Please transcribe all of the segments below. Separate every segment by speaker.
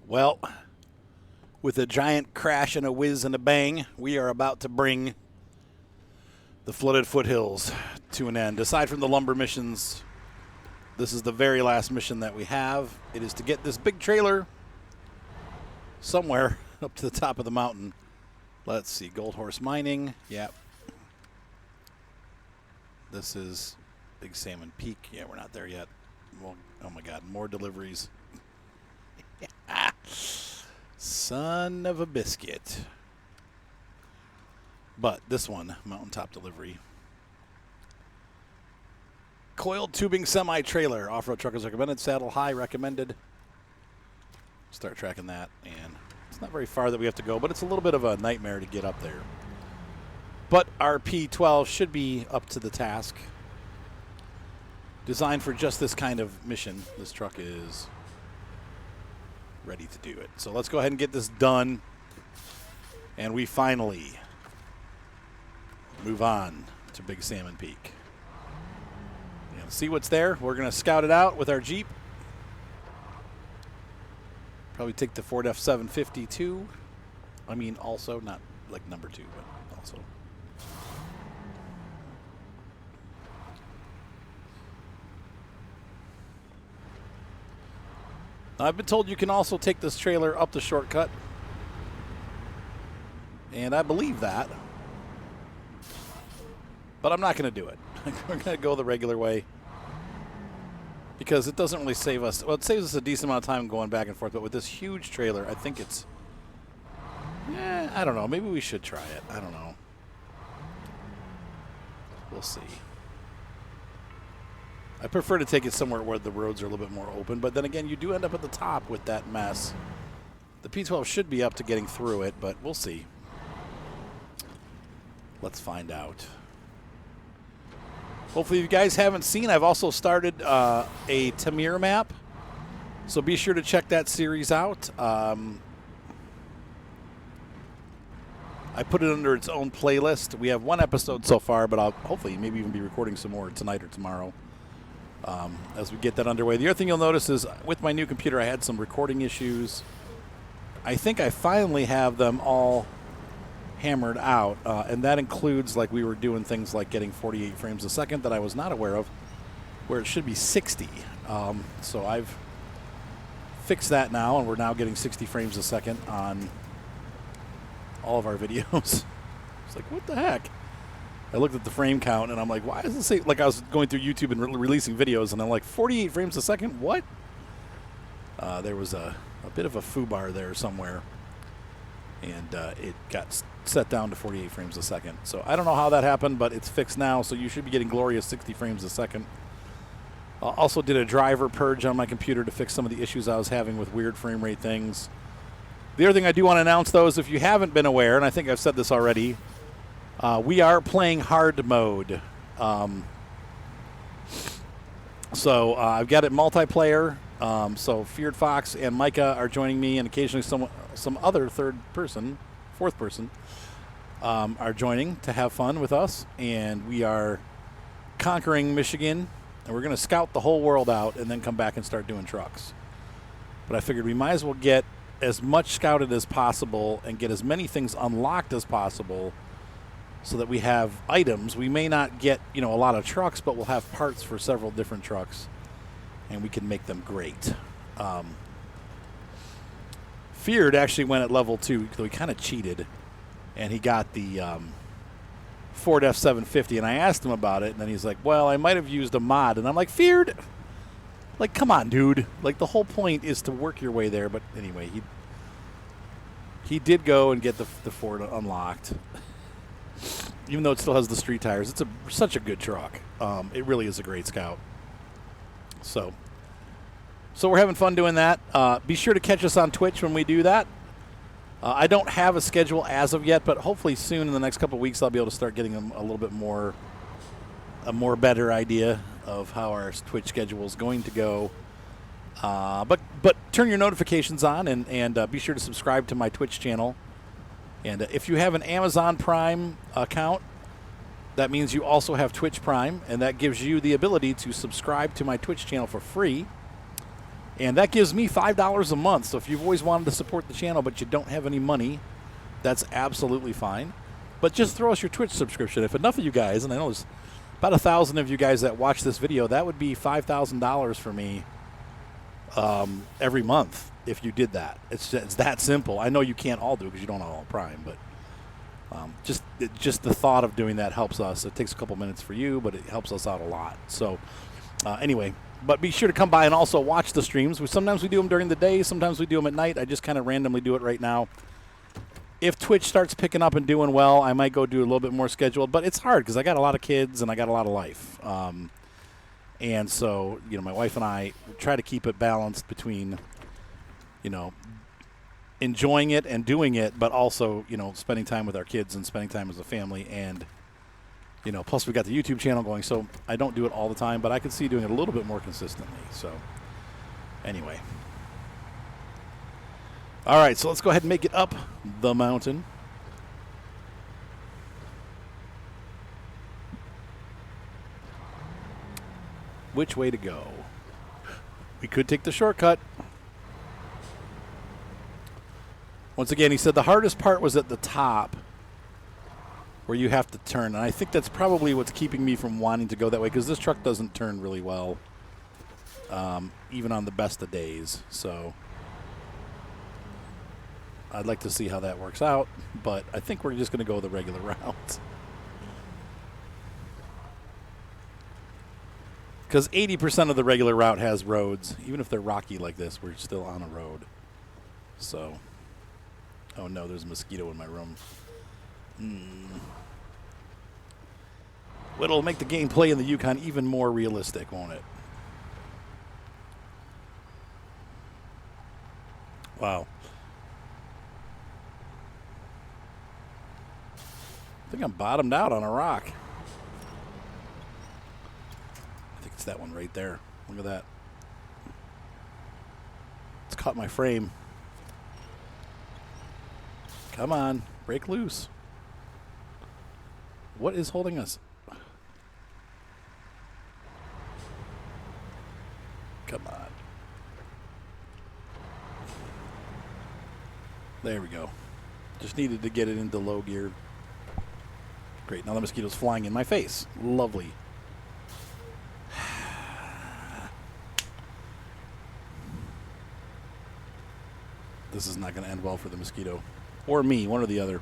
Speaker 1: Well, with a giant crash and a whiz and a bang, we are about to bring the flooded foothills to an end. Aside from the lumber missions, this is the very last mission that we have. It is to get this big trailer somewhere up to the top of the mountain. Let's see, Gold Horse Mining. Yep. This is Big Salmon Peak. Yeah, we're not there yet. Well, oh my God, more deliveries. Son of a biscuit. But this one, mountaintop delivery. Coiled tubing semi-trailer. Off-road truckers recommended. Saddle high recommended. Start tracking that. And it's not very far that we have to go, but it's a little bit of a nightmare to get up there. But our P12 should be up to the task. Designed for just this kind of mission. This truck is ready to do it. So let's go ahead and get this done. And we finally move on to Big Salmon Peak. And see what's there. We're going to scout it out with our Jeep. Probably take the Ford F750 too. I mean, also, not like number 2, but also. I've been told you can also take this trailer up the shortcut. And I believe that. But I'm not going to do it. We're going to go the regular way. Because it doesn't really save us. Well, it saves us a decent amount of time going back and forth. But with this huge trailer, I think it's... I don't know. Maybe we should try it. I don't know. We'll see. I prefer to take it somewhere where the roads are a little bit more open. But then again, you do end up at the top with that mess. The P12 should be up to getting through it, but we'll see. Let's find out. Hopefully you guys haven't seen, I've also started a Tamir map. So be sure to check that series out. I put it under its own playlist. We have one episode so far, but I'll hopefully maybe even be recording some more tonight or tomorrow. As we get that underway. The other thing you'll notice is with my new computer, I had some recording issues. I think I finally have them all hammered out, and that includes, like, we were doing things like getting 48 frames a second that I was not aware of, where it should be 60. So I've fixed that now, and we're now getting 60 frames a second on all of our videos. It's like, what the heck? I looked at the frame count, and I'm like, why does it say, like I was going through YouTube and releasing videos, and I'm like, 48 frames a second? What? There was a bit of a foobar there somewhere, and it got set down to 48 frames a second. So I don't know how that happened, but it's fixed now, so you should be getting glorious 60 frames a second. Also did a driver purge on my computer to fix some of the issues I was having with weird frame rate things. The other thing I do want to announce, though, is if you haven't been aware, and I think I've said this already, we are playing hard mode. So I've got it multiplayer. So Feared Fox and Micah are joining me, and occasionally some other fourth person, are joining to have fun with us. And we are conquering Michigan, and we're going to scout the whole world out and then come back and start doing trucks. But I figured we might as well get as much scouted as possible and get as many things unlocked as possible, so that we have items. We may not get, a lot of trucks, but we'll have parts for several different trucks, and we can make them great. Feared actually went at level 2, so he kind of cheated, and he got the Ford F750, and I asked him about it, and then he's like, well, I might have used a mod, and I'm like, Feared? Like, come on, dude. Like, the whole point is to work your way there, but anyway, he did go and get the Ford unlocked. Even though it still has the street tires, it's such a good truck. It really is a great scout. So we're having fun doing that. Be sure to catch us on Twitch when we do that. I don't have a schedule as of yet, but hopefully soon in the next couple of weeks I'll be able to start getting a little bit more, a more better idea of how our Twitch schedule is going to go. But turn your notifications on and be sure to subscribe to my Twitch channel. And if you have an Amazon Prime account, that means you also have Twitch Prime, and that gives you the ability to subscribe to my Twitch channel for free. And that gives me $5 a month. So if you've always wanted to support the channel but you don't have any money, that's absolutely fine. But just throw us your Twitch subscription. If enough of you guys, and I know there's about 1,000 of you guys that watch this video, that would be $5,000 for me every month if you did that. It's that simple. I know you can't all do it because you don't have all Prime, but just the thought of doing that helps us. It takes a couple minutes for you, but it helps us out a lot. So anyway, but be sure to come by and also watch the streams. Sometimes we do them during the day, sometimes we do them at night. I just kind of randomly do it right now. If Twitch starts picking up and doing well, I might go do a little bit more scheduled. But it's hard because I got a lot of kids and I got a lot of life. And so, my wife and I try to keep it balanced between, enjoying it and doing it, but also, spending time with our kids and spending time as a family. And, plus we got the YouTube channel going. So I don't do it all the time, but I could see doing it a little bit more consistently. So anyway. All right, so let's go ahead and make it up the mountain. Which way to go? We could take the shortcut. Once again, he said the hardest part was at the top where you have to turn. And I think that's probably what's keeping me from wanting to go that way because this truck doesn't turn really well, even on the best of days. So I'd like to see how that works out, but I think we're just going to go the regular route. Because 80% of the regular route has roads. Even if they're rocky like this, we're still on a road. So, oh no, there's a mosquito in my room. Well, it'll make the gameplay in the Yukon even more realistic, won't it? Wow. I think I'm bottomed out on a rock. I think it's that one right there. Look at that. It's caught my frame. Come on, break loose. What is holding us? Come on. There we go. Just needed to get it into low gear. Great, now the mosquito's flying in my face. Lovely. This is not going to end well for the mosquito. Or me, one or the other.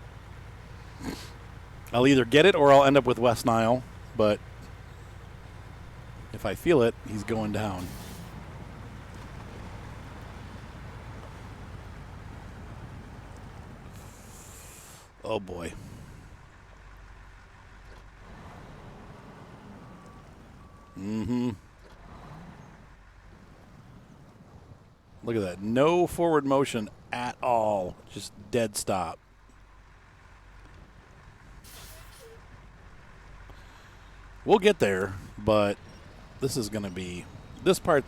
Speaker 1: I'll either get it or I'll end up with West Nile, but if I feel it, he's going down. Oh boy. Look at that. No forward motion at all. Just dead stop. We'll get there, but this is going to be this part.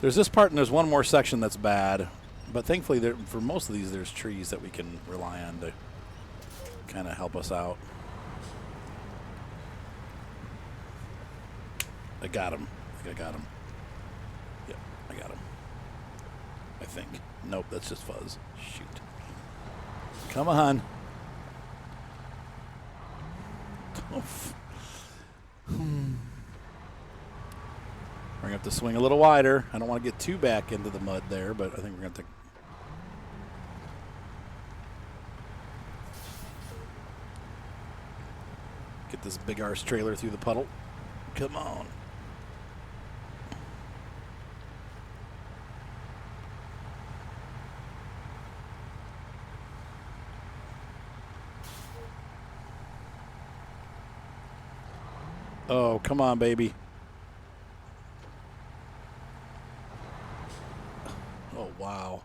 Speaker 1: There's this part and there's one more section that's bad, but thankfully for most of these there's trees that we can rely on to kind of help us out. I got him. I think I got him. Yep, I got him. I think. Nope, that's just fuzz. Shoot. Come on. We're going to have to swing a little wider. I don't want to get too back into the mud there, but I think we're going to get this big arse trailer through the puddle. Come on. Oh, come on, baby. Oh, wow.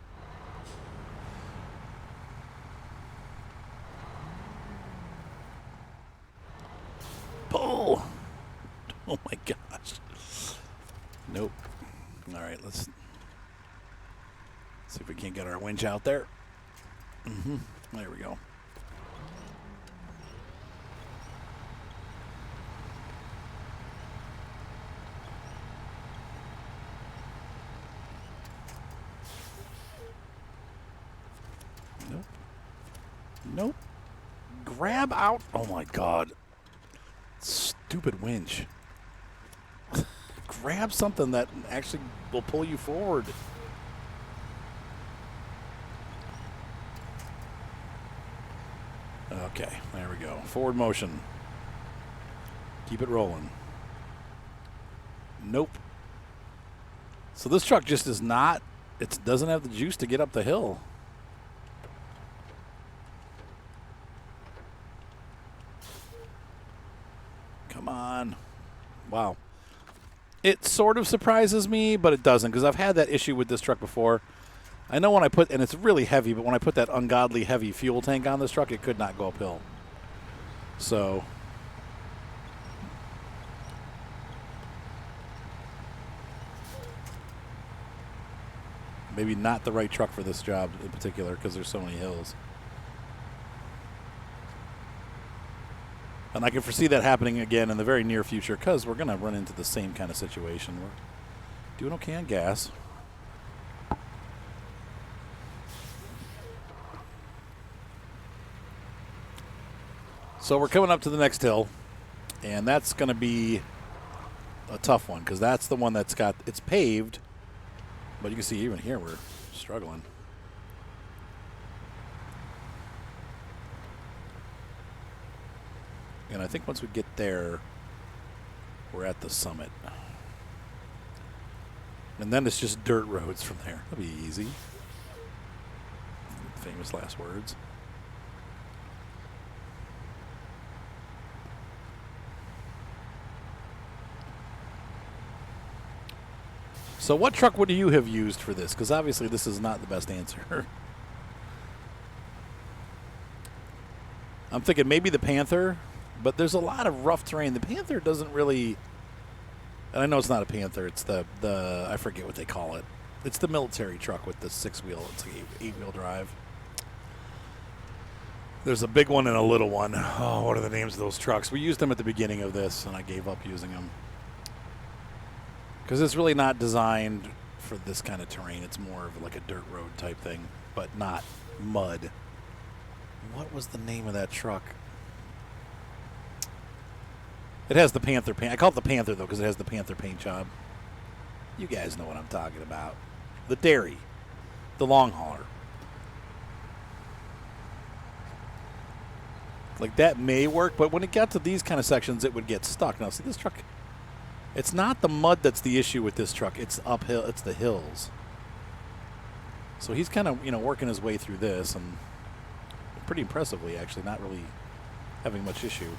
Speaker 1: Pull. Oh, my gosh. Nope. All right, let's see if we can't get our winch out there. There we go. Nope. Nope. Grab out. Oh, my God. Stupid winch. Grab something that actually will pull you forward. Okay, there we go. Forward motion. Keep it rolling. Nope. So this truck just is not, it doesn't have the juice to get up the hill. Come on. Wow. It sort of surprises me, but it doesn't, because I've had that issue with this truck before. I know when I put, and it's really heavy, but when I put that ungodly heavy fuel tank on this truck, it could not go uphill. So maybe not the right truck for this job in particular, because there's so many hills. And I can foresee that happening again in the very near future, because we're going to run into the same kind of situation. We're doing okay on gas. So we're coming up to the next hill, and that's going to be a tough one, because that's the one that's got, it's paved, but you can see even here we're struggling. And I think once we get there, we're at the summit. And then it's just dirt roads from there. That'll be easy. Famous last words. So what truck would you have used for this? Because obviously this is not the best answer. I'm thinking maybe the Panther, but there's a lot of rough terrain. The Panther doesn't really, and I know it's not a Panther. It's the I forget what they call it. It's the military truck with the 6-wheel. It's like 8-wheel drive. There's a big one and a little one. Oh, what are the names of those trucks? We used them at the beginning of this, and I gave up using them. Because it's really not designed for this kind of terrain. It's more of like a dirt road type thing, but not mud. What was the name of that truck? It has the Panther paint. I call it the Panther, though, because it has the Panther paint job. You guys know what I'm talking about. The dairy. The long hauler. Like, that may work, but when it got to these kind of sections, it would get stuck. Now, see, this truck, it's not the mud that's the issue with this truck. It's uphill. It's the hills. So he's kind of, working his way through this, and pretty impressively, actually, not really having much issue.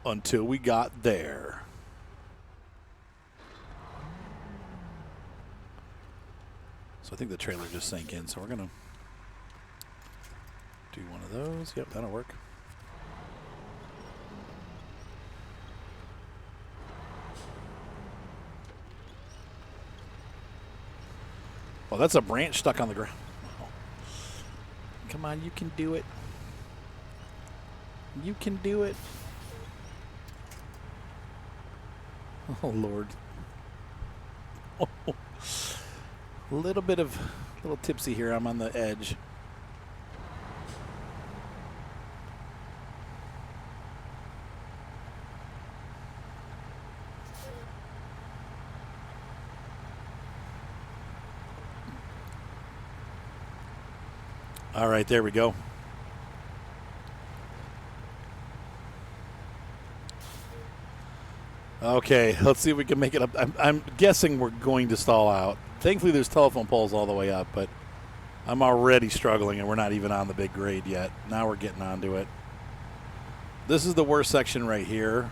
Speaker 1: Until we got there. So I think the trailer just sank in, so we're going to do one of those. Yep, that'll work. Well, that's a branch stuck on the ground. Oh. Come on, you can do it. You can do it. Oh, Lord. Oh. A little tipsy here. I'm on the edge. All right, there we go. Okay, let's see if we can make it up. I'm guessing we're going to stall out. Thankfully, there's telephone poles all the way up, but I'm already struggling, and we're not even on the big grade yet. Now we're getting onto it. This is the worst section right here,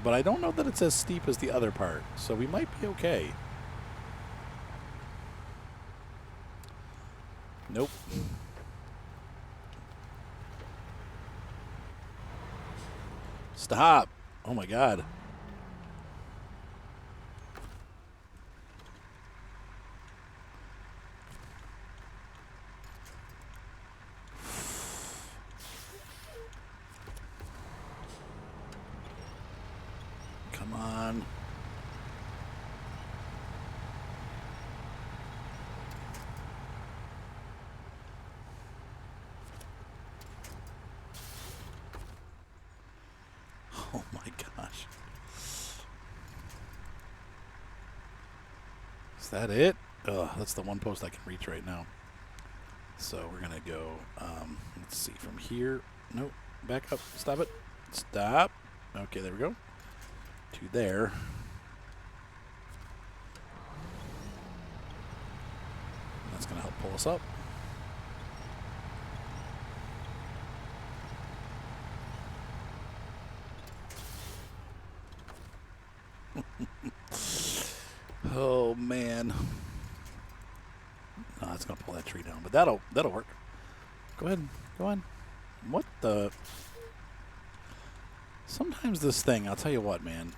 Speaker 1: but I don't know that it's as steep as the other part, so we might be okay. Nope. Stop. Oh, my God. Come on. Is that it? Ugh, that's the one post I can reach right now. So we're going to go, let's see, from here. Nope. Back up. Stop it. Stop. Okay, there we go. To there. That's going to help pull us up. Oh, man. No, it's going to pull that tree down, but that'll work. Go ahead. Go on. What the? Sometimes this thing, I'll tell you what, man.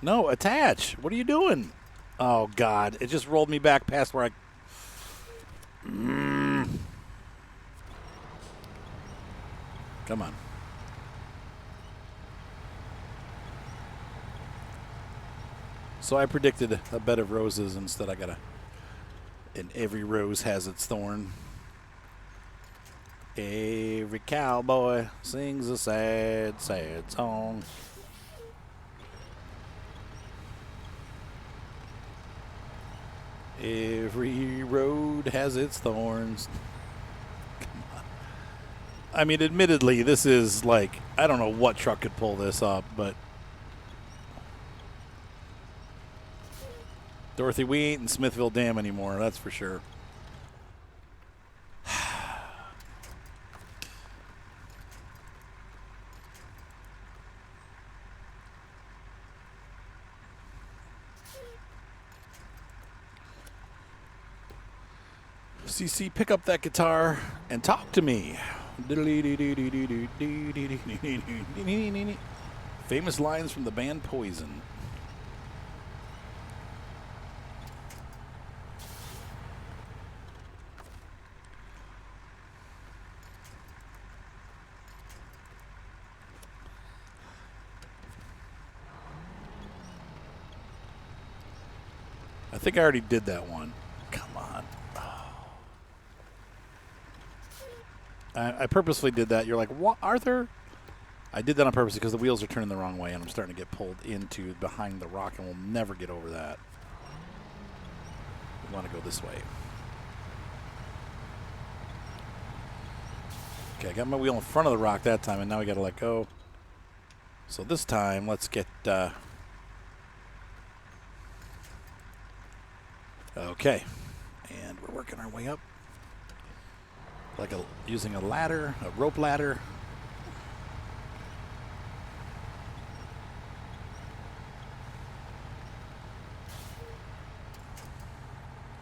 Speaker 1: No, attach. What are you doing? Oh, God. It just rolled me back past where I... Come on. So I predicted a bed of roses. Instead, I got a... And every rose has its thorn. Every cowboy sings a sad, sad song. Every road has its thorns. Come on. I mean, admittedly, this is like, I don't know what truck could pull this up, but Dorothy, we ain't in Smithville Dam anymore, that's for sure. CC, pick up that guitar and talk to me. Famous lines from the band Poison. I think I already did that one. Come on. I purposely did that. You're like, what, Arthur? I did that on purpose because the wheels are turning the wrong way, and I'm starting to get pulled into behind the rock, and we'll never get over that. We want to go this way. Okay, I got my wheel in front of the rock that time, and now we got to let go. So this time, let's get... Okay, and we're working our way up. Like using a ladder, a rope ladder.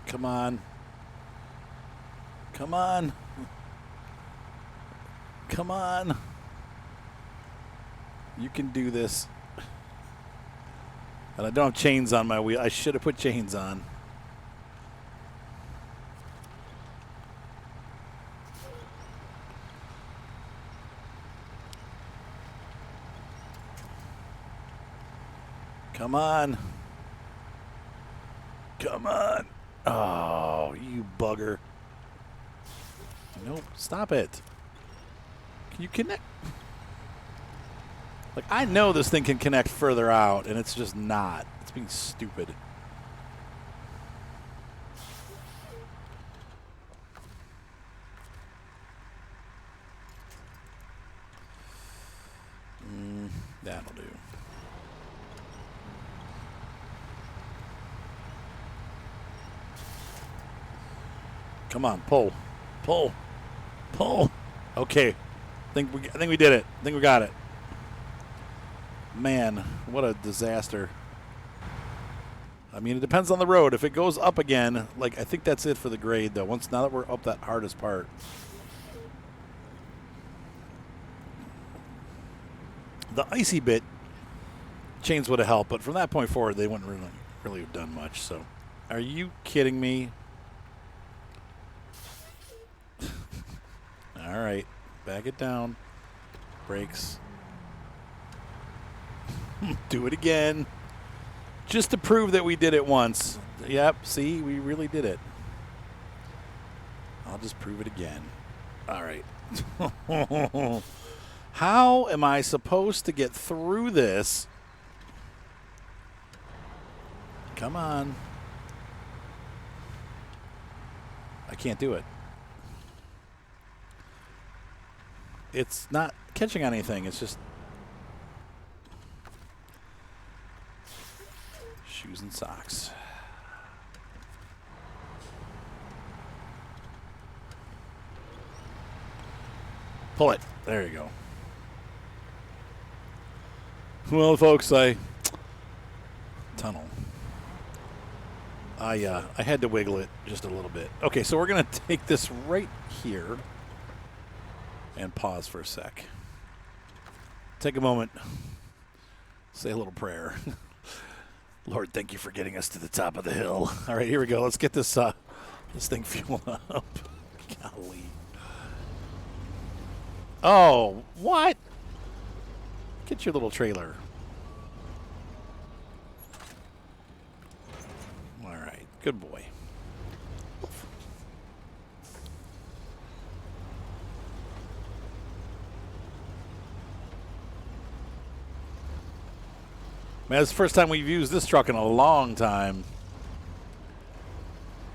Speaker 1: Come on. Come on. Come on. You can do this. And I don't have chains on my wheel. I should have put chains on. Come on. Come on. Oh, you bugger. Nope. Stop it. Can you connect? Like, I know this thing can connect further out, and it's just not. It's being stupid. That'll do. Come on, pull, pull, pull. Okay, I think we did it. I think we got it. Man, what a disaster. I mean, it depends on the road. If it goes up again, like, I think that's it for the grade, though. Now that we're up that hardest part. The icy bit, chains would have helped, but from that point forward, they wouldn't really have done much. So, are you kidding me? All right, back it down. Brakes. Do it again. Just to prove that we did it once. Yep, see, we really did it. I'll just prove it again. All right. How am I supposed to get through this Come on. I can't do it. It's not catching on anything. It's just shoes and socks. Pull it. There you go. Well, folks, tunnel. I had to wiggle it just a little bit. Okay, so we're going to take this right here and pause for a sec. Take a moment. Say a little prayer. Lord, thank you for getting us to the top of the hill. All right, here we go. Let's get this thing fueled up. Golly. Oh, what? Get your little trailer. All right, good boy. Man, it's the first time we've used this truck in a long time.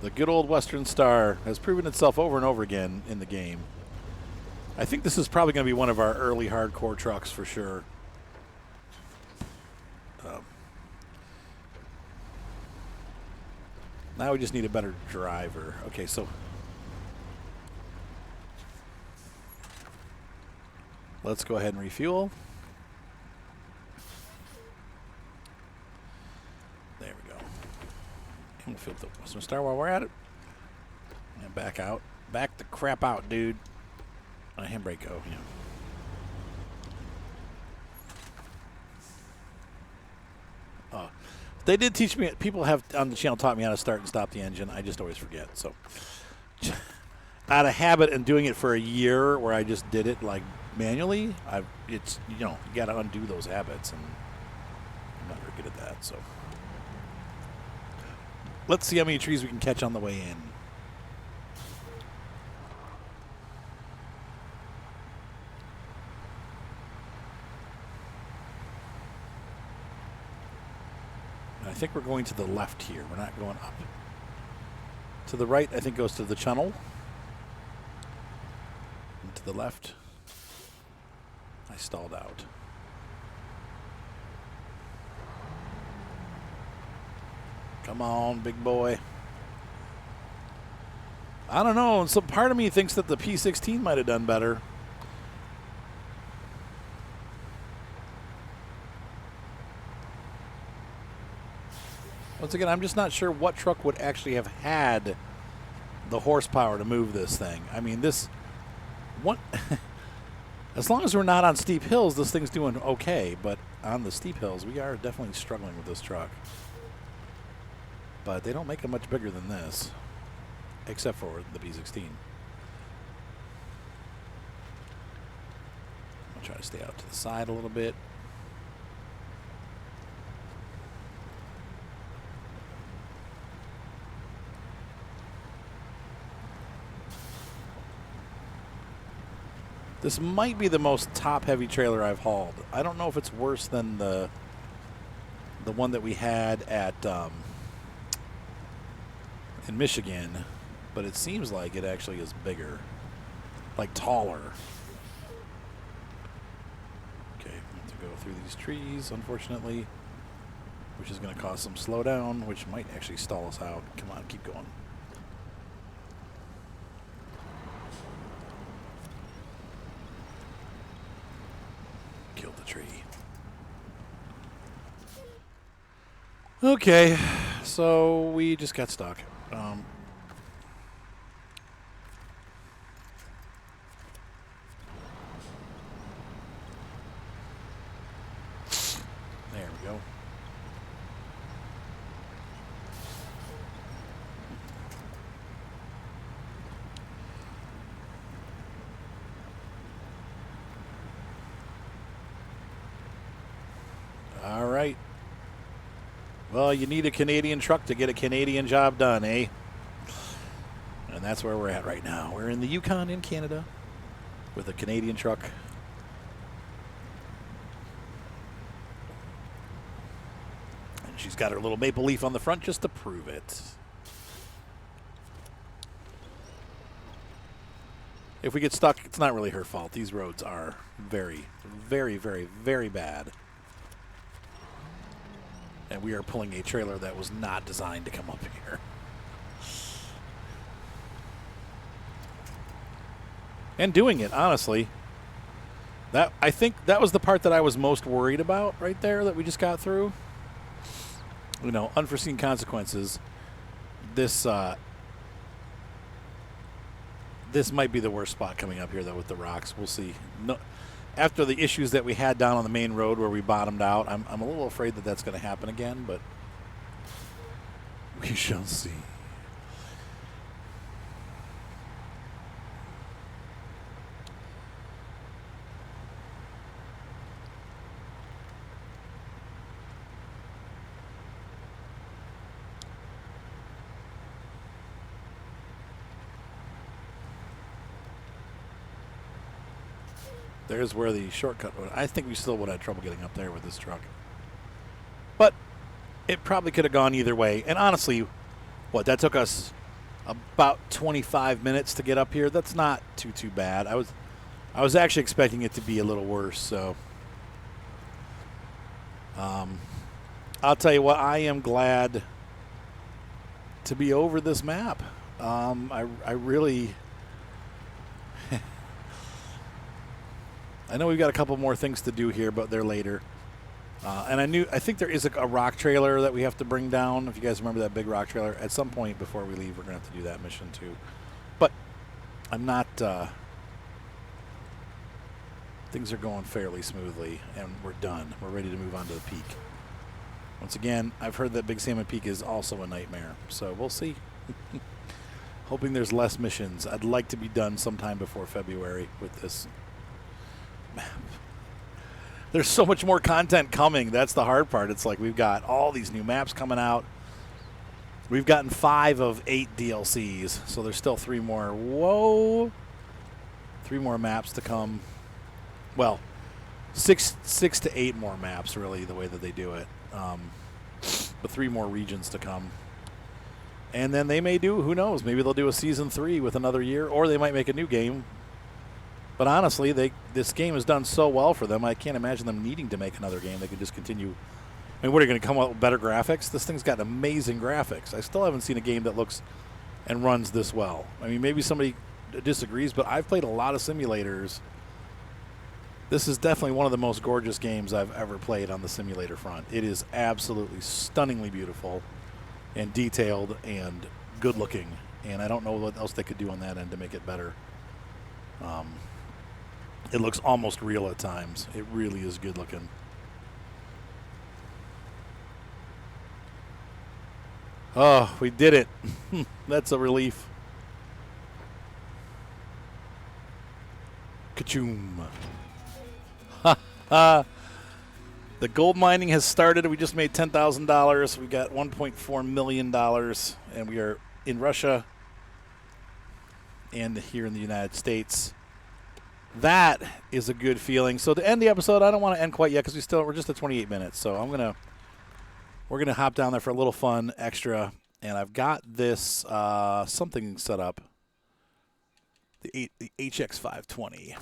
Speaker 1: The good old Western Star has proven itself over and over again in the game. I think this is probably going to be one of our early hardcore trucks for sure. Now we just need a better driver. Okay, so let's go ahead and refuel. There we go. And we'll fill the Western Star while we're at it. And back out. Back the crap out, dude. Handbrake go, yeah. They did teach me, people have on the channel taught me how to start and stop the engine. I just always forget. So out of habit and doing it for a year where I just did it like manually, it's, you know, you got to undo those habits, and I'm not very good at that. So let's see how many trees we can catch on the way in. I think we're going to the left here. We're not going up. To the right, I think, goes to the channel. And to the left, I stalled out. Come on, big boy. I don't know. Some part of me thinks that the P16 might have done better. Once again, I'm just not sure what truck would actually have had the horsepower to move this thing. I mean, this one, as long as we're not on steep hills, this thing's doing okay. But on the steep hills, we are definitely struggling with this truck. But they don't make it much bigger than this, except for the P16. I'll try to stay out to the side a little bit. This might be the most top-heavy trailer I've hauled. I don't know if it's worse than the one that we had at in Michigan, but it seems like it actually is bigger, like taller. Okay, we have to go through these trees, unfortunately, which is going to cause some slowdown, which might actually stall us out. Come on, keep going. Killed the tree. Okay, so we just got stuck. There we go. All right. Well, you need a Canadian truck to get a Canadian job done, eh? And that's where we're at right now. We're in the Yukon in Canada with a Canadian truck. And she's got her little maple leaf on the front just to prove it. If we get stuck, it's not really her fault. These roads are very, very, very, very bad. And we are pulling a trailer that was not designed to come up here. And doing it, honestly. I think that was the part that I was most worried about right there that we just got through. You know, unforeseen consequences. This might be the worst spot coming up here, though, with the rocks. We'll see. No, after the issues that we had down on the main road where we bottomed out, I'm a little afraid that that's going to happen again, but we shall see. There's where the shortcut went. I think we still would have trouble getting up there with this truck. But it probably could have gone either way. And honestly, that took us about 25 minutes to get up here. That's not too bad. I was actually expecting it to be a little worse, so I'll tell you what, I am glad to be over this map. I really I know we've got a couple more things to do here, but they're later. And I think there is a rock trailer that we have to bring down. If you guys remember that big rock trailer, at some point before we leave, we're going to have to do that mission too. But I'm not. Things are going fairly smoothly, and we're done. We're ready to move on to the peak. Once again, I've heard that Big Salmon Peak is also a nightmare, so we'll see. Hoping there's less missions. I'd like to be done sometime before February with this map. There's so much more content coming. That's the hard part. It's like we've got all these new maps coming out. We've gotten 5 of 8 DLCs, so there's still 3 more. Whoa! 3 more maps to come. Well, 6 to 8 more maps, really, the way that they do it. But 3 more regions to come. And then they may do, who knows, maybe they'll do a Season 3 with another year, or they might make a new game. But honestly, this game has done so well for them, I can't imagine them needing to make another game. They could just continue. I mean, what are you going to come out with better graphics? This thing's got amazing graphics. I still haven't seen a game that looks and runs this well. I mean, maybe somebody disagrees, but I've played a lot of simulators. This is definitely one of the most gorgeous games I've ever played on the simulator front. It is absolutely stunningly beautiful and detailed and good looking. And I don't know what else they could do on that end to make it better. It looks almost real at times. It really is good looking. Oh, we did it. That's a relief. Ka-choom. The gold mining has started. We just made $10,000. We got $1.4 million, and we are in Russia and here in the United States. That is a good feeling. So to end the episode, I don't want to end quite yet because we're just at 28 minutes. So we're gonna hop down there for a little fun extra, and I've got this something set up. The HX520.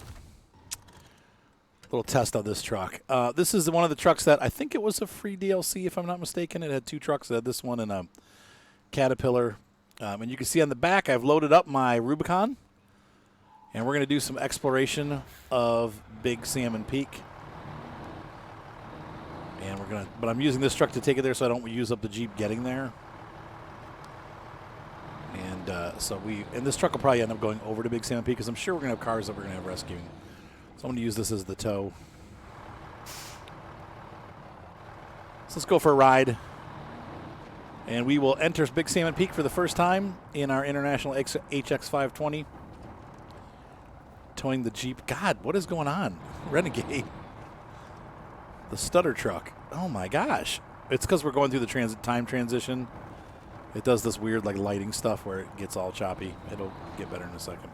Speaker 1: Little test of this truck. This is one of the trucks that I think it was a free DLC, if I'm not mistaken. It had 2 trucks. It had this one and a Caterpillar. And you can see on the back, I've loaded up my Rubicon. And we're going to do some exploration of Big Salmon Peak. And but I'm using this truck to take it there so I don't use up the Jeep getting there. And and this truck will probably end up going over to Big Salmon Peak because I'm sure we're going to have cars that we're going to have rescuing. So I'm going to use this as the tow. So let's go for a ride. And we will enter Big Salmon Peak for the first time in our International HX520. Towing the Jeep. God, what is going on? Renegade. The stutter truck. Oh my gosh. It's because we're going through the time transition. It does this weird like lighting stuff where it gets all choppy. It'll get better in a second.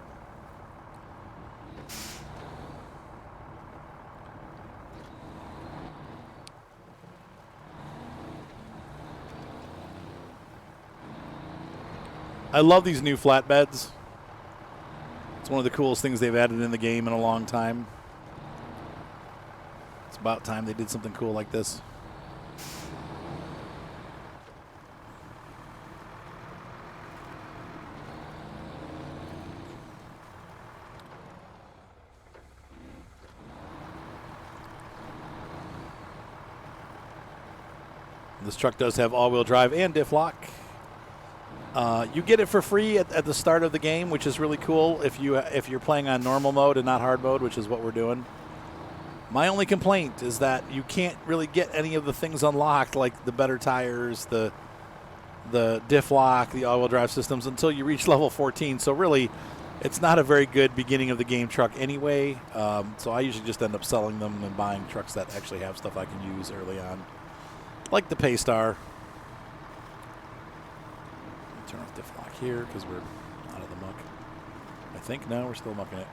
Speaker 1: I love these new flatbeds. It's one of the coolest things they've added in the game in a long time. It's about time they did something cool like this. This truck does have all-wheel drive and diff lock. You get it for free at the start of the game, which is really cool if you're playing on normal mode and not hard mode, which is what we're doing. My only complaint is that you can't really get any of the things unlocked, like the better tires, the diff lock, the all-wheel drive systems, until you reach level 14. So really, it's not a very good beginning of the game truck anyway. So I usually just end up selling them and buying trucks that actually have stuff I can use early on. Like the Paystar. Turn off diff lock here because we're out of the muck. I think. No, we're still mucking it.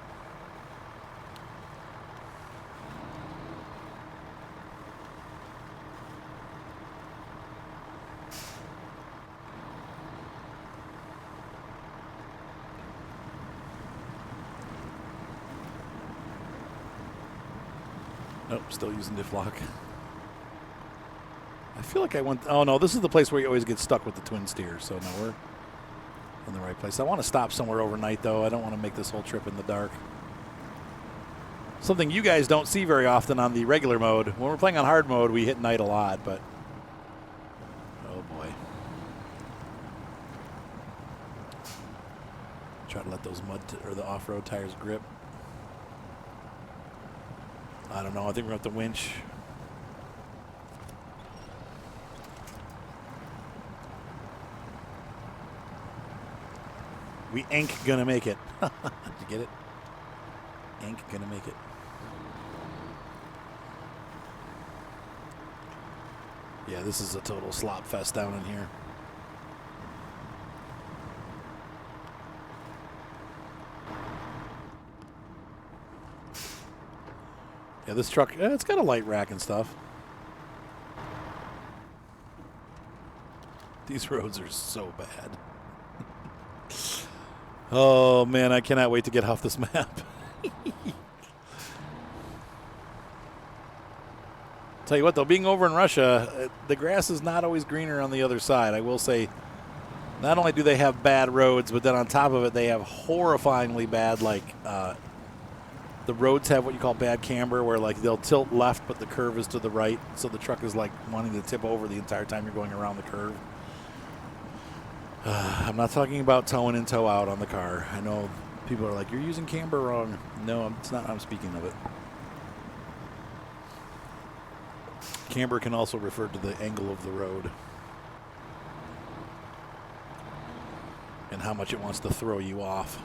Speaker 1: Nope, still using diff lock. I feel like I went... Oh, no, this is the place where you always get stuck with the twin steer. So, no, we're in the right place. I want to stop somewhere overnight, though. I don't want to make this whole trip in the dark. Something you guys don't see very often on the regular mode. When we're playing on hard mode, we hit night a lot, but... Oh, boy. Try to let those or the off-road tires grip. I don't know. I think we're going to have to winch. We ain't gonna make it. Did you get it? Ain't gonna make it. Yeah, this is a total slop fest down in here. Yeah, this truck, it's got a light rack and stuff. These roads are so bad. Oh, man, I cannot wait to get off this map. Tell you what, though, being over in Russia, the grass is not always greener on the other side. I will say, not only do they have bad roads, but then on top of it, they have horrifyingly bad, like, the roads have what you call bad camber, where, like, they'll tilt left, but the curve is to the right, so the truck is, like, wanting to tip over the entire time you're going around the curve. I'm not talking about toe in and toe out on the car. I know people are like, you're using camber wrong. No, it's not. I'm speaking of it. Camber can also refer to the angle of the road and how much it wants to throw you off.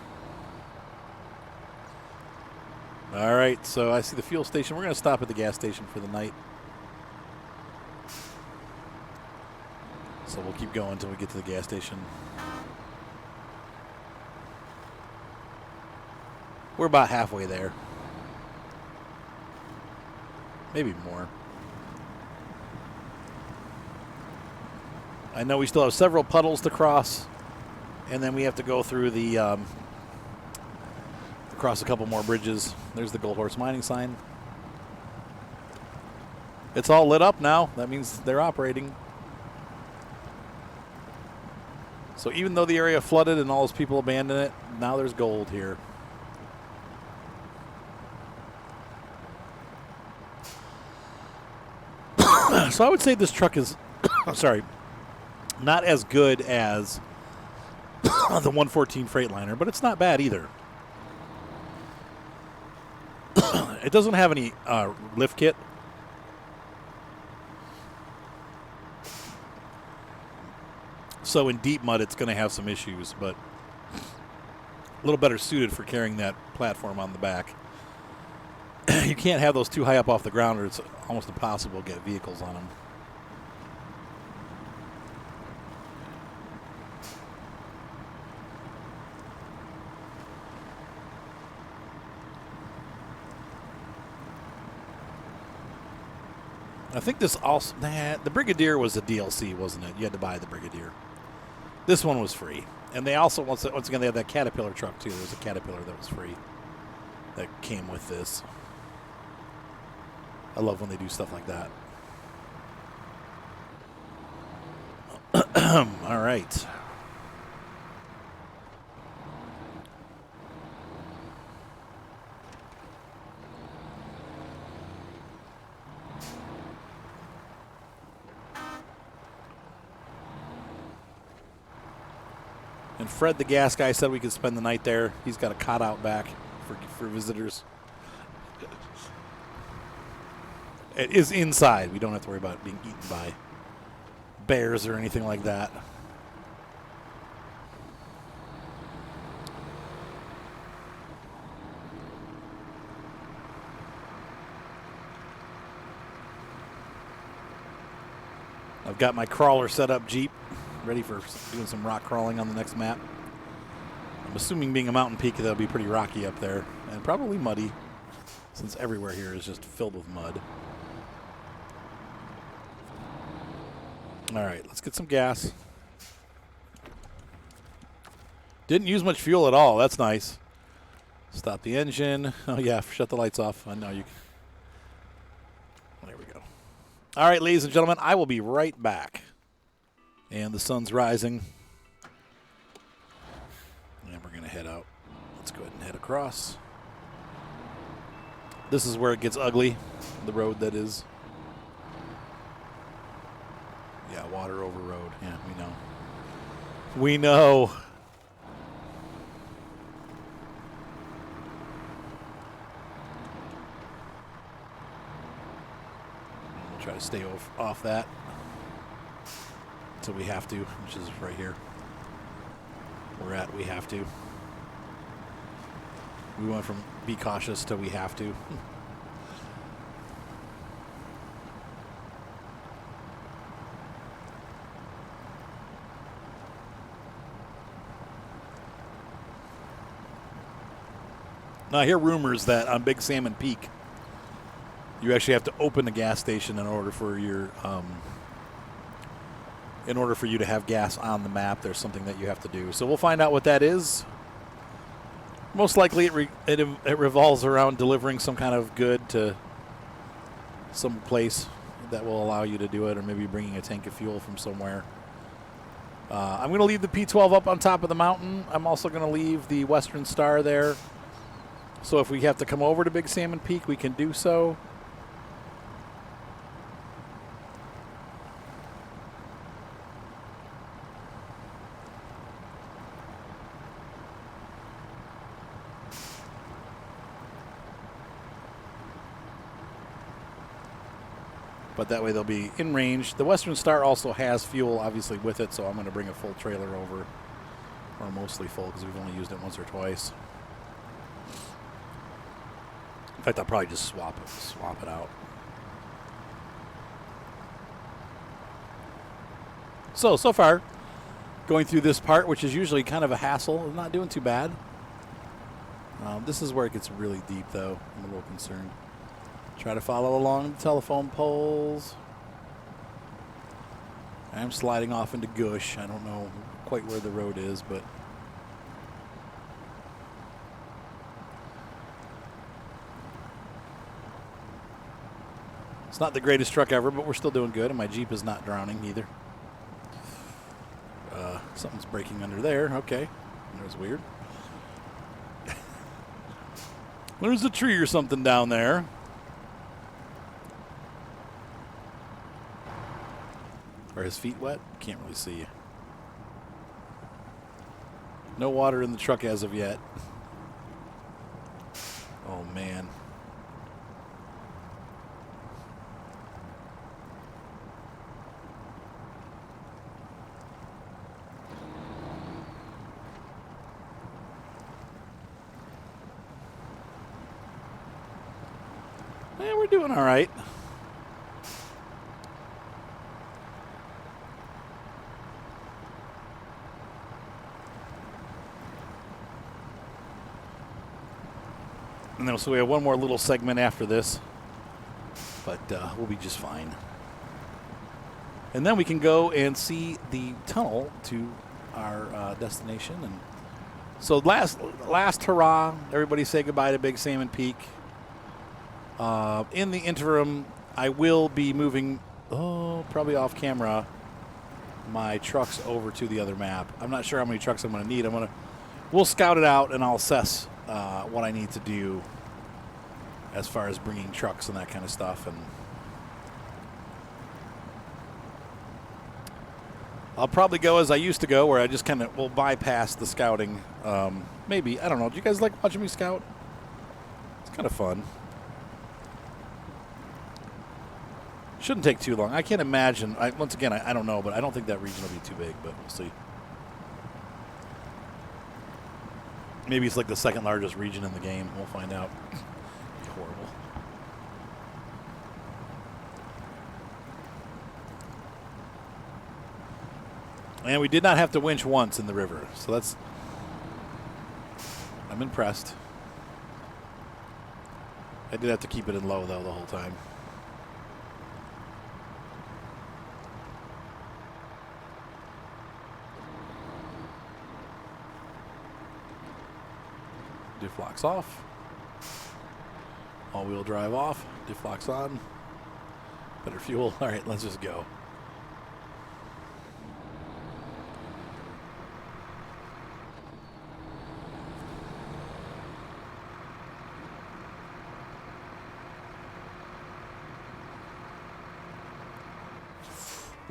Speaker 1: All right, so I see the fuel station. We're going to stop at the gas station for the night. So we'll keep going until we get to the gas station. We're about halfway there. Maybe more. I know we still have several puddles to cross, and then we have to go through the across a couple more bridges. There's the Gold Horse Mining sign. It's all lit up now. That means they're operating. So even though the area flooded and all those people abandoned it, now there's gold here. So I would say this truck is, sorry, not as good as the 114 Freightliner, but it's not bad either. It doesn't have any lift kit. So in deep mud, it's going to have some issues, but a little better suited for carrying that platform on the back. You can't have those too high up off the ground, or it's almost impossible to get vehicles on them. I think this also... Nah, the Brigadier was a DLC, wasn't it? You had to buy the Brigadier. This one was free. And they also, once again, they have that Caterpillar truck, too. There's a Caterpillar that was free that came with this. I love when they do stuff like that. All right. And Fred, the gas guy, said we could spend the night there. He's got a cot out back for visitors. It is inside. We don't have to worry about it being eaten by bears or anything like that. I've got my crawler set up Jeep, ready for doing some rock crawling on the next map. I'm assuming being a mountain peak, that'll be pretty rocky up there and probably muddy, since everywhere here is just filled with mud. All right, let's get some gas. Didn't use much fuel at all. That's nice. Stop the engine. Oh, yeah, shut the lights off. I know you can. There we go. All right, ladies and gentlemen, I will be right back. And the sun's rising. And we're going to head out. Let's go ahead and head across. This is where it gets ugly, the road that is. Yeah, water over road. Yeah, we know. We know. We'll try to stay off that until we have to, which is right here. We're at we have to. We went from be cautious to we have to. Now, I hear rumors that on Big Salmon Peak, you actually have to open the gas station in order for your, in order for you to have gas on the map. There's something that you have to do. So we'll find out what that is. Most likely, it revolves around delivering some kind of good to some place that will allow you to do it, or maybe bringing a tank of fuel from somewhere. I'm going to leave the P12 up on top of the mountain. I'm also going to leave the Western Star there. So if we have to come over to Big Salmon Peak, we can do so. But that way they'll be in range. The Western Star also has fuel, obviously, with it, so I'm going to bring a full trailer over, or mostly full, because we've only used it once or twice. In fact, I'll probably just swap it out. So far, going through this part, which is usually kind of a hassle, is not doing too bad. This is where it gets really deep, though. I'm a little concerned. Try to follow along the telephone poles. I'm sliding off into Gush. I don't know quite where the road is, but it's not the greatest truck ever, but we're still doing good, and my Jeep is not drowning either. Something's breaking under there. Okay. That was weird. There's a tree or something down there. Are his feet wet? Can't really see. No water in the truck as of yet. Oh, man. Yeah, we're doing all right. And then, so we have one more little segment after this, but we'll be just fine. And then we can go and see the tunnel to our destination. And so last hurrah, everybody say goodbye to Big Salmon Peak. In the interim, I will be moving, probably off camera, my trucks over to the other map. I'm not sure how many trucks I'm going to need. We'll scout it out, and I'll assess what I need to do as far as bringing trucks and that kind of stuff. And I'll probably go as I used to go, where I just kind of will bypass the scouting. Maybe. I don't know. Do you guys like watching me scout? It's kind of fun. Shouldn't take too long. I can't imagine. Once again, I don't know, but I don't think that region will be too big, but we'll see. Maybe it's like the second largest region in the game. We'll find out. Horrible. And we did not have to winch once in the river, so that's... I'm impressed. I did have to keep it in low, though, the whole time. Diff locks off. All-wheel drive off. Diff locks on. Better fuel. All right, let's just go.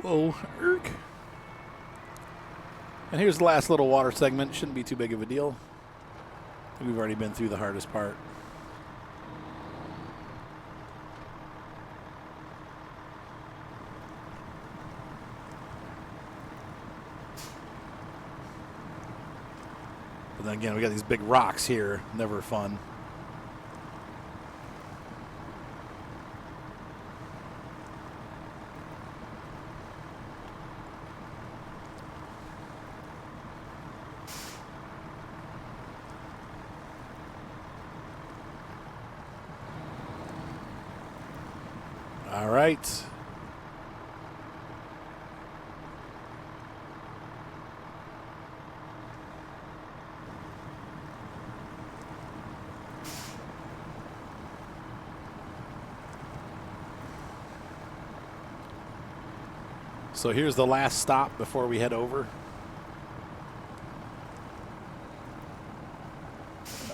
Speaker 1: Whoa, erk. And here's the last little water segment. Shouldn't be too big of a deal. We've already been through the hardest part. But then again, we got these big rocks here. Never fun. All right. So here's the last stop before we head over.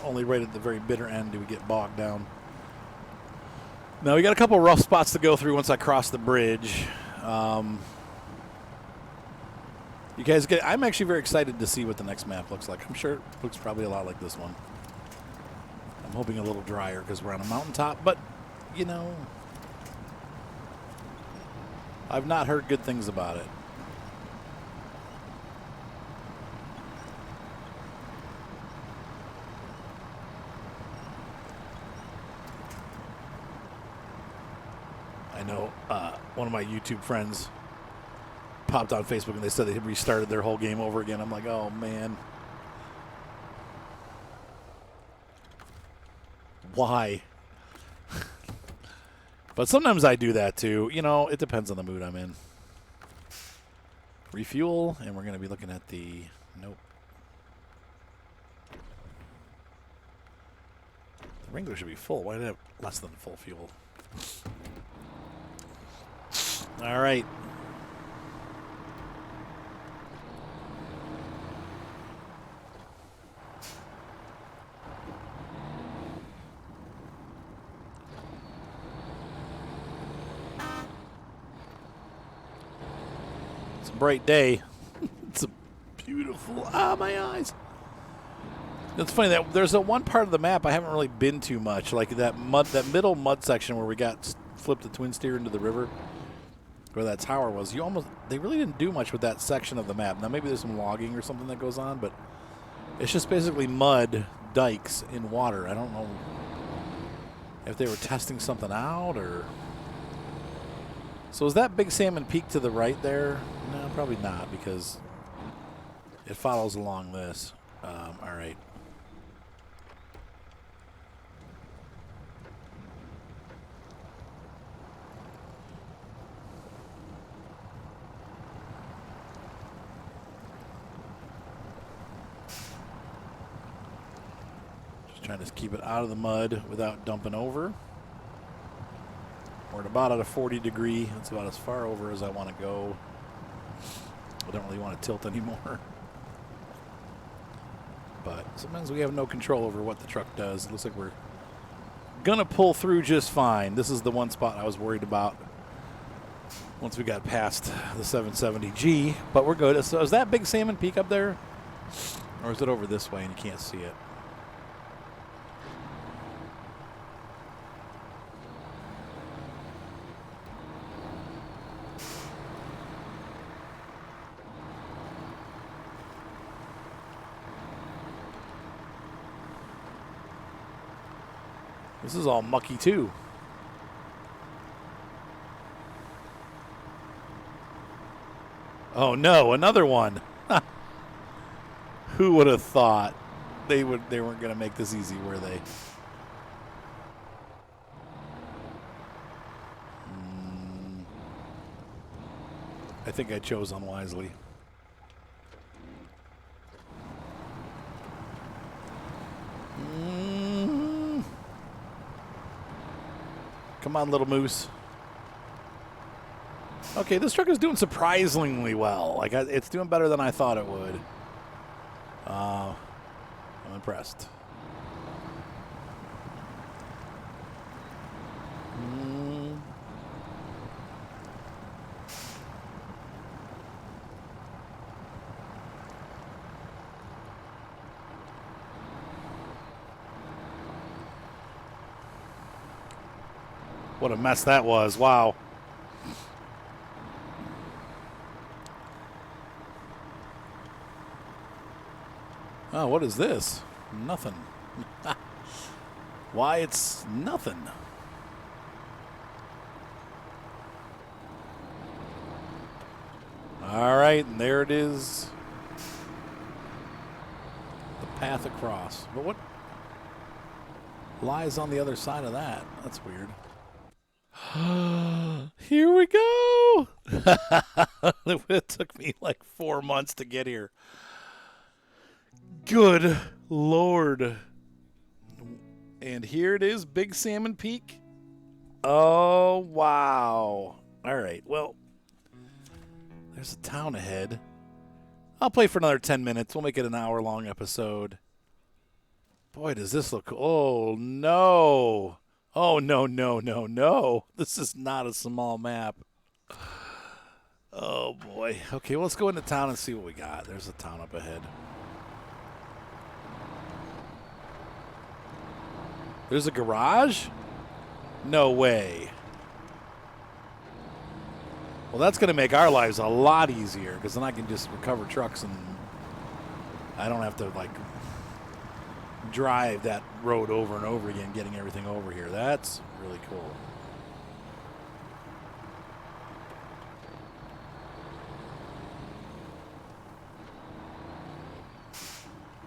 Speaker 1: Only right at the very bitter end do we get bogged down. Now, we got a couple of rough spots to go through once I cross the bridge. You guys I'm actually very excited to see what the next map looks like. I'm sure it looks probably a lot like this one. I'm hoping a little drier because we're on a mountaintop, but, you know, I've not heard good things about it. I know one of my YouTube friends popped on Facebook and they said they had restarted their whole game over again. I'm like, oh, man. Why? But sometimes I do that too. You know, it depends on the mood I'm in. Refuel, and we're going to be looking at the... Nope. The Wrangler should be full. Why did it have less than full fuel? All right. It's a bright day. It's a beautiful... Ah, my eyes. It's funny that there's a one part of the map I haven't really been to much, like that middle mud section where we got flipped the twin steer into the river. Where that tower was, they really didn't do much with that section of the map. Now maybe there's some logging or something that goes on, but it's just basically mud dikes in water. I don't know if they were testing something out or... So is that Big Salmon Peak to the right there? No, probably not, because it follows along this. All right. Trying to keep it out of the mud without dumping over. We're at about at a 40 degree. That's about as far over as I want to go. I don't really want to tilt anymore. But sometimes we have no control over what the truck does. It looks like we're going to pull through just fine. This is the one spot I was worried about once we got past the 770G. But we're good. So is that Big Salmon Peak up there? Or is it over this way and you can't see it? This is all mucky too. Oh no, another one. Who would have thought they weren't going to make this easy, were they? I think I chose unwisely. Come on, little moose. Okay, this truck is doing surprisingly well. Like, it's doing better than I thought it would. I'm impressed. What a mess that was. Wow. Oh, what is this? Nothing. Why, it's nothing. All right, and there it is. The path across. But what lies on the other side of that? That's weird. Here we go. It took me like 4 months to get here. Good Lord. And here it is, Big Salmon Peak. Oh, wow. All right, well, there's a town ahead. I'll play for another 10 minutes. We'll make it an hour-long episode. Boy, does this look... Oh, no. Oh, no, no, no, no. This is not a small map. Oh, boy. Okay, well, let's go into town and see what we got. There's a town up ahead. There's a garage? No way. Well, that's going to make our lives a lot easier because then I can just recover trucks and I don't have to, like, drive that road over and over again, getting everything over here. That's really cool.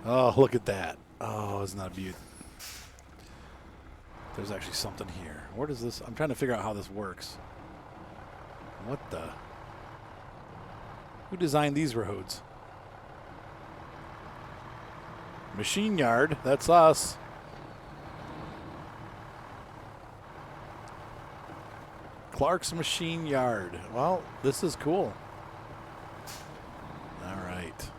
Speaker 1: Oh, look at that. Oh, isn't that beautiful? There's actually something here. Where does this... I'm trying to figure out how this works. What the... Who designed these roads? Machine Yard. That's us. Clark's Machine Yard. Well, this is cool. All right.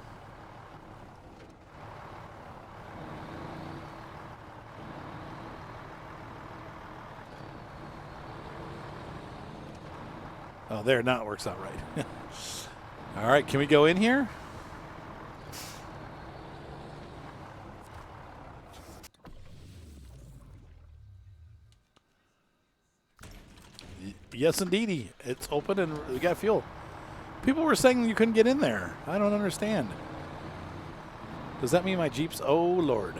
Speaker 1: Oh, there, now it works out right. All right, can we go in here? Yes, indeedy. It's open and we got fuel. People were saying you couldn't get in there. I don't understand. Does that mean my Jeep's... Oh, Lord.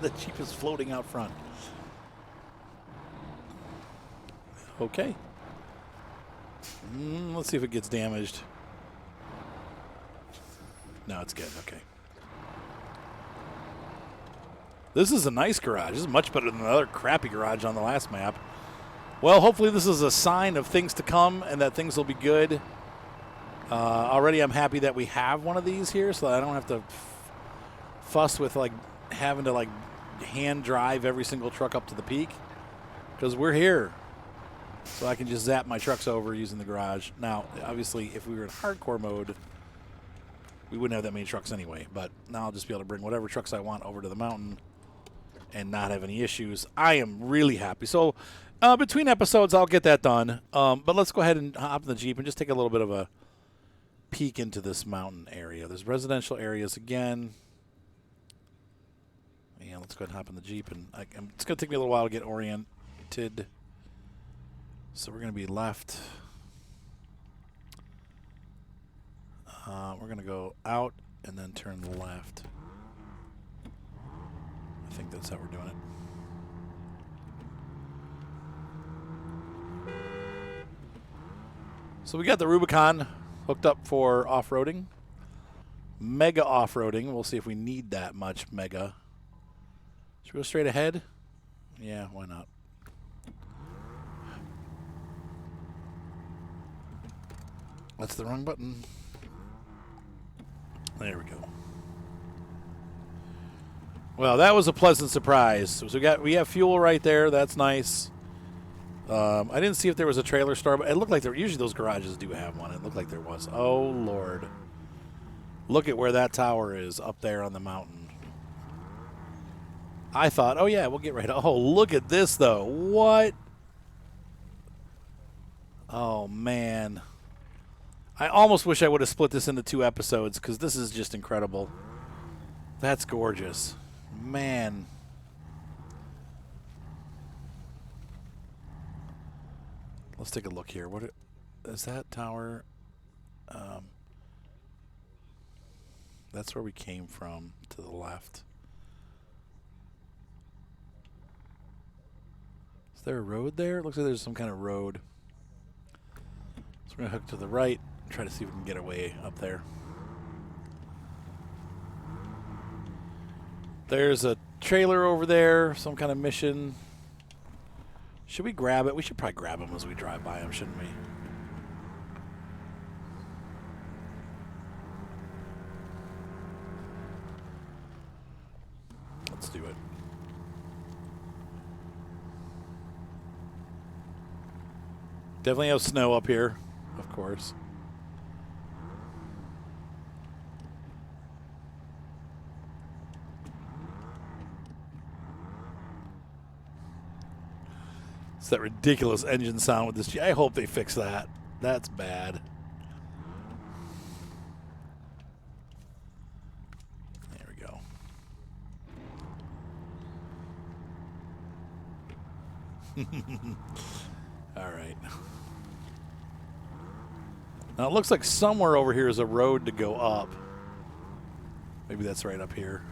Speaker 1: The Jeep is floating out front. Okay. Let's see if it gets damaged. No, it's good. Okay. This is a nice garage. This is much better than the other crappy garage on the last map. Well, hopefully this is a sign of things to come and that things will be good. Already I'm happy that we have one of these here so that I don't have to fuss with, like, having to, like, hand drive every single truck up to the peak because we're here. So I can just zap my trucks over using the garage. Now, obviously, if we were in hardcore mode, we wouldn't have that many trucks anyway. But now I'll just be able to bring whatever trucks I want over to the mountain and not have any issues. I am really happy. So between episodes, I'll get that done. But let's go ahead and hop in the Jeep and just take a little bit of a peek into this mountain area. There's residential areas again. Yeah, let's go ahead and hop in the Jeep. And it's going to take me a little while to get oriented. So we're going to be left. We're going to go out and then turn left. I think that's how we're doing it. So we got the Rubicon hooked up for off-roading. Mega off-roading. We'll see if we need that much mega. Should we go straight ahead? Yeah, why not? That's the wrong button. There we go. Well, that was a pleasant surprise. So we have fuel right there. That's nice. I didn't see if there was a trailer store, but it looked like there. Usually those garages do have one. It looked like there was. Oh Lord! Look at where that tower is up there on the mountain. I thought, oh yeah, we'll get right. Oh, look at this though. What? Oh man. I almost wish I would have split this into 2 episodes because this is just incredible. That's gorgeous. Man. Let's take a look here. What is that tower? That's where we came from to the left. Is there a road there? It looks like there's some kind of road. So we're going to hook to the right. Try to see if we can get away up there. There's a trailer over there, some kind of mission. Should we grab it? We should probably grab them as we drive by them, shouldn't we? Let's do it. Definitely have snow up here, of course. It's that ridiculous engine sound with this. I hope they fix that. That's bad. There we go. All right. Now it looks like somewhere over here is a road to go up. Maybe that's right up here.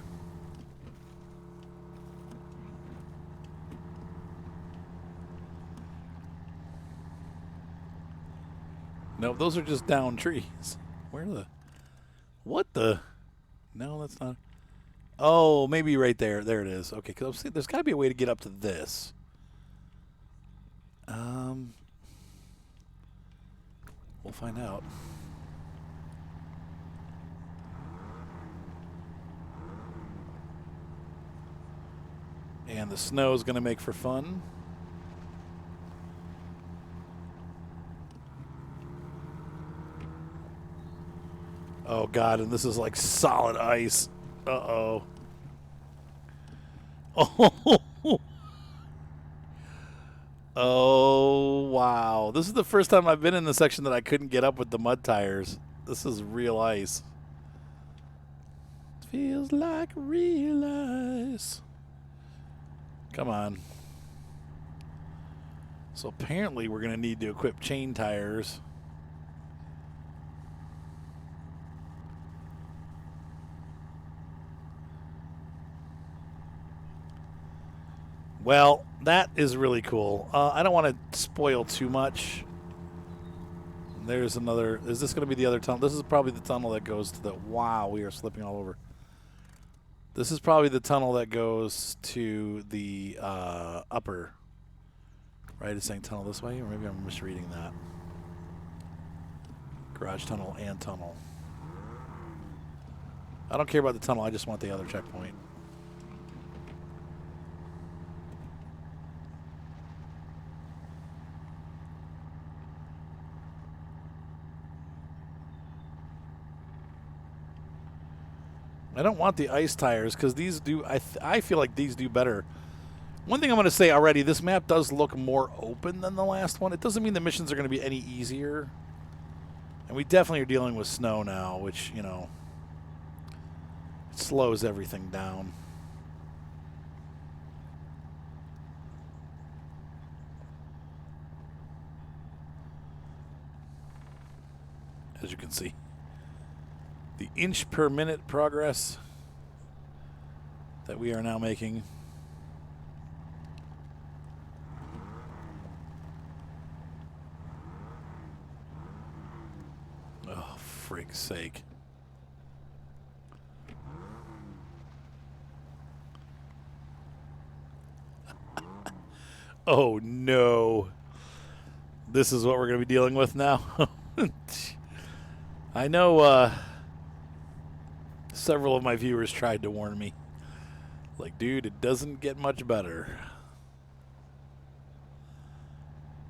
Speaker 1: No, those are just down trees. Where the? What the? No, that's not. Oh, maybe right there. There it is. Okay, because there's got to be a way to get up to this. We'll find out. And the snow is going to make for fun. Oh, God, and this is like solid ice. Uh-oh. Oh. Oh, wow. This is the first time I've been in the section that I couldn't get up with the mud tires. This is real ice. Feels like real ice. Come on. So apparently we're going to need to equip chain tires. Well, that is really cool. I don't want to spoil too much. There's another. Is this going to be the other tunnel? This is probably the tunnel that goes to the. Wow, we are slipping all over. This is probably the tunnel that goes to the upper. Right, it's saying tunnel this way, or maybe I'm misreading that. Garage tunnel and tunnel. I don't care about the tunnel. I just want the other checkpoint. I don't want the ice tires because these do. I feel like these do better. One thing I'm going to say already, this map does look more open than the last one. It doesn't mean the missions are going to be any easier. And we definitely are dealing with snow now, which, you know, it slows everything down. As you can see, the inch per minute progress that we are now making. Oh, frig's sake. Oh, no. This is what we're going to be dealing with now. I know several of my viewers tried to warn me. Like, dude, it doesn't get much better.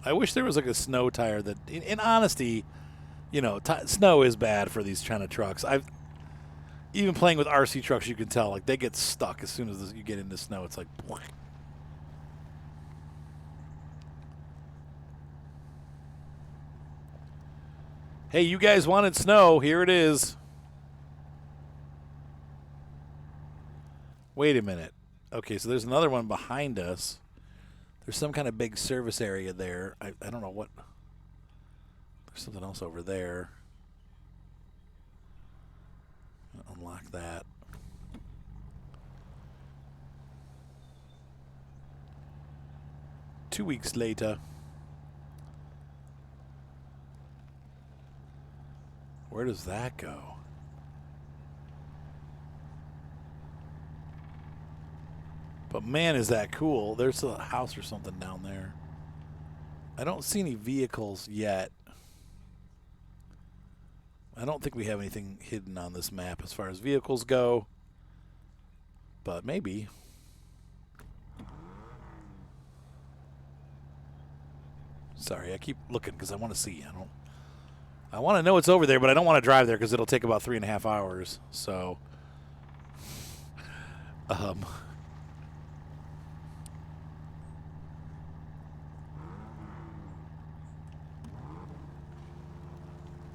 Speaker 1: I wish there was like a snow tire that, in honesty, you know, snow is bad for these kind of trucks. Even playing with RC trucks, you can tell, like, they get stuck as soon as you get into snow. It's like, boy. Hey, you guys wanted snow. Here it is. Wait a minute. Okay, so there's another one behind us. There's some kind of big service area there. I don't know what. There's something else over there. Unlock that. Two weeks later. Where does that go? But man, is that cool. There's a house or something down there. I don't see any vehicles yet. I don't think we have anything hidden on this map as far as vehicles go. But maybe. Sorry, I keep looking because I want to see. I want to know what's over there, but I don't want to drive there because it'll take about 3.5 hours. So,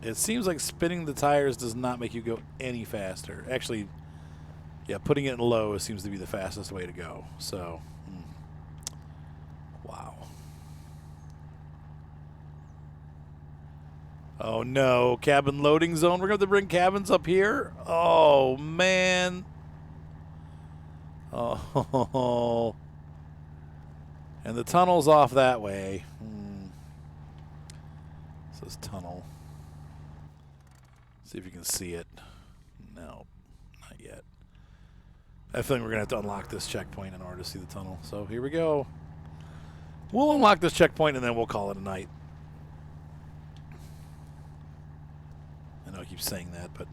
Speaker 1: it seems like spinning the tires does not make you go any faster. Actually, yeah, putting it in low seems to be the fastest way to go. So, wow. Oh, no. Cabin loading zone. We're going to have to bring cabins up here? Oh, man. Oh. And the tunnel's off that way. This is tunnel. See if you can see it. No, not yet. I think we're going to have to unlock this checkpoint in order to see the tunnel. So here we go. We'll unlock this checkpoint and then we'll call it a night. I know I keep saying that, but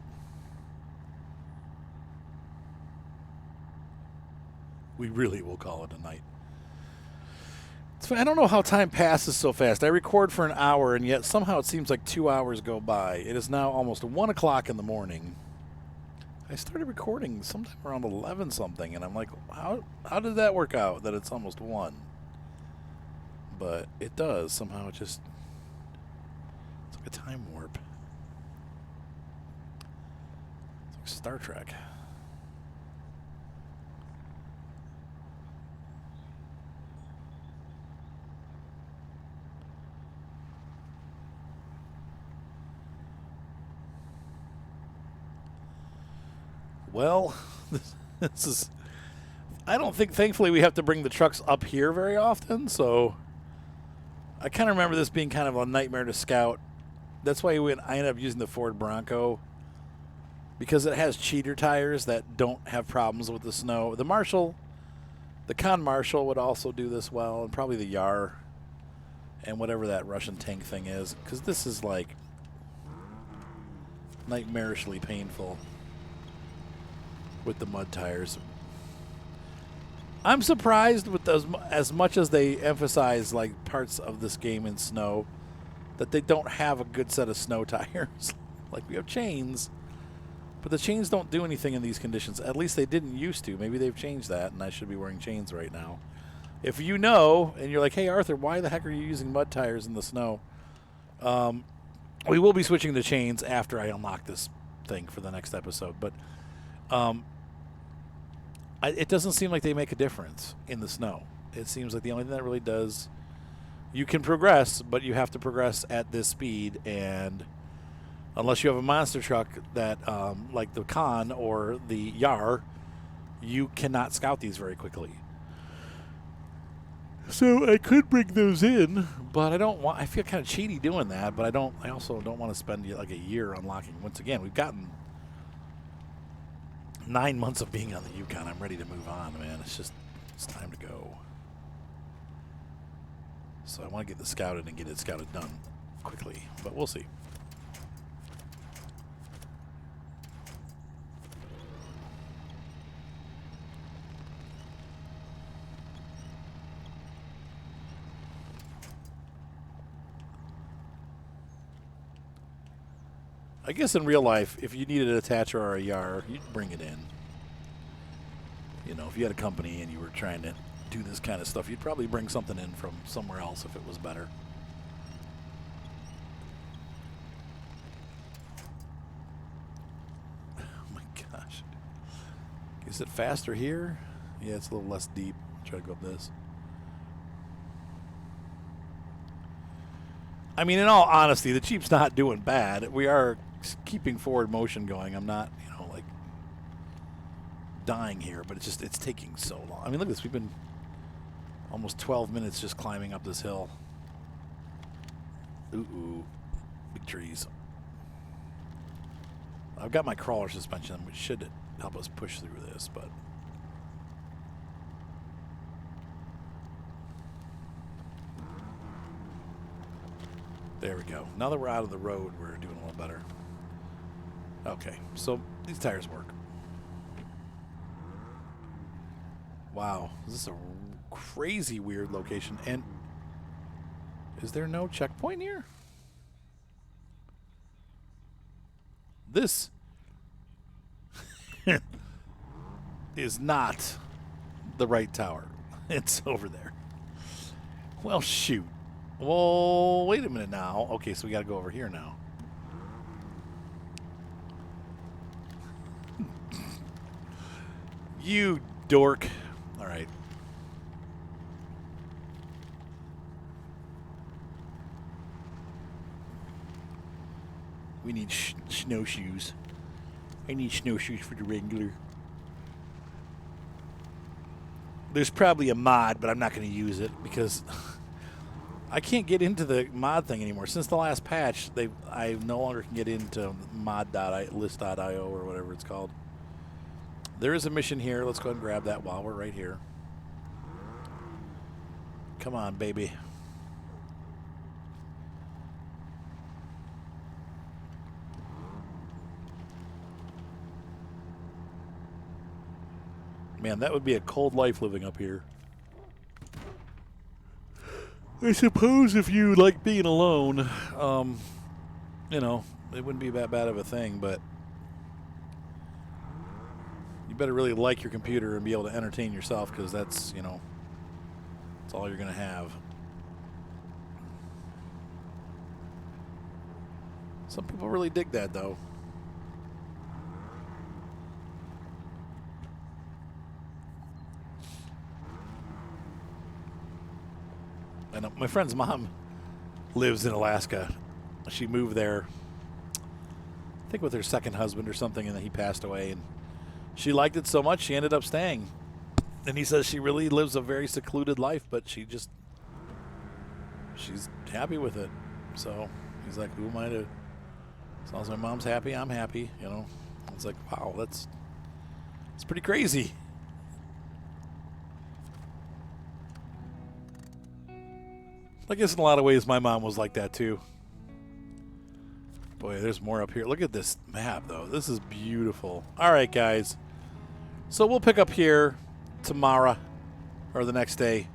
Speaker 1: we really will call it a night. It's fun. I don't know how time passes so fast. I record for an hour, and yet somehow it seems like 2 hours go by. It is now almost 1 o'clock in the morning. I started recording sometime around 11 something, and I'm like, how did that work out that it's almost 1? But it does. Somehow it's like a time warp. Star Trek. Well, this is. I don't think, thankfully, we have to bring the trucks up here very often, so I kind of remember this being kind of a nightmare to scout. That's why I ended up using the Ford Bronco. Because it has cheater tires that don't have problems with the snow. The Marshall, the Con Marshall would also do this well, and probably the Yar, and whatever that Russian tank thing is. Because this is like nightmarishly painful with the mud tires. I'm surprised with as much as they emphasize like parts of this game in snow, that they don't have a good set of snow tires. Like we have chains. But the chains don't do anything in these conditions. At least they didn't used to. Maybe they've changed that, and I should be wearing chains right now. If you know, and you're like, hey, Arthur, why the heck are you using mud tires in the snow? We will be switching to chains after I unlock this thing for the next episode. But it doesn't seem like they make a difference in the snow. It seems like the only thing that really does, you can progress, but you have to progress at this speed. And unless you have a monster truck that, like the Khan or the Yar, you cannot scout these very quickly. So I could bring those in, but I don't want. I feel kind of cheaty doing that, but I don't. I also don't want to spend like a year unlocking. Once again, we've gotten 9 months of being on the Yukon. I'm ready to move on, man. It's time to go. So I want to get this scouted and get it scouted done quickly, but we'll see. I guess in real life, if you needed an attacher or a Yar, you'd bring it in. You know, if you had a company and you were trying to do this kind of stuff, you'd probably bring something in from somewhere else if it was better. Oh my gosh. Is it faster here? Yeah, it's a little less deep. Try to go up this. I mean, in all honesty, the Jeep's not doing bad. We are keeping forward motion going. I'm not, you know, like dying here, but it's taking so long. I mean, look at this. We've been almost 12 minutes just climbing up this hill. Ooh, big trees. I've got my crawler suspension, which should help us push through this, but there we go. Now that we're out of the road, we're doing a little better. Okay, so these tires work. Wow, this is a crazy weird location. And is there no checkpoint here? This is not the right tower. It's over there. Well, shoot. Well, wait a minute now. Okay, so we got to go over here now. You dork. All right. We need snowshoes. I need snowshoes for the Wrangler. There's probably a mod, but I'm not going to use it because I can't get into the mod thing anymore. Since the last patch, I no longer can get into mod.list.io or whatever it's called. There is a mission here. Let's go ahead and grab that while we're right here. Come on, baby. Man, that would be a cold life living up here. I suppose if you like being alone, you know, it wouldn't be that bad of a thing, but you better really like your computer and be able to entertain yourself because that's, you know, that's all you're going to have. Some people really dig that, though. I know my friend's mom lives in Alaska. She moved there, I think with her second husband or something, and then he passed away. And she liked it so much, she ended up staying. And he says she really lives a very secluded life, but she's happy with it. So he's like, who am I to? As long as my mom's happy, I'm happy. You know, it's like, wow, it's pretty crazy. I guess in a lot of ways my mom was like that too. Boy, there's more up here. Look at this map, though. This is beautiful. All right, guys. So we'll pick up here tomorrow or the next day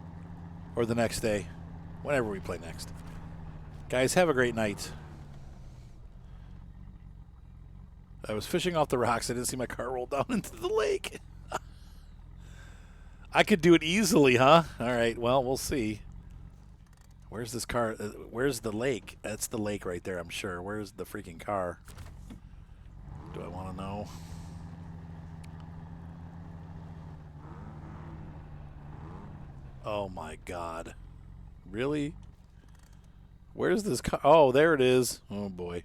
Speaker 1: or the next day, whenever we play next. Guys, have a great night. I was fishing off the rocks. I didn't see my car roll down into the lake. I could do it easily, huh? All right, well, we'll see. Where's this car? Where's the lake? That's the lake right there, I'm sure. Where's the freaking car? Do I want to know? Oh, my God. Really? Where's this car? Oh, there it is. Oh, boy.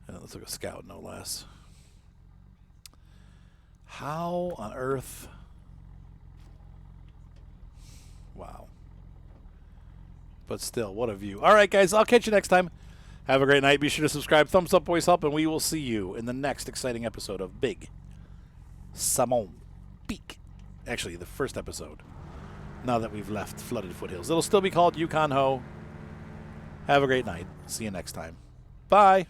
Speaker 1: That looks like a Scout, no less. How on earth? Wow. But still, what a view. All right, guys, I'll catch you next time. Have a great night. Be sure to subscribe. Thumbs up, boys help, and we will see you in the next exciting episode of Big Salmon Peak. Actually, the first episode. Now that we've left Flooded Foothills. It'll still be called Yukon Ho. Have a great night. See you next time. Bye.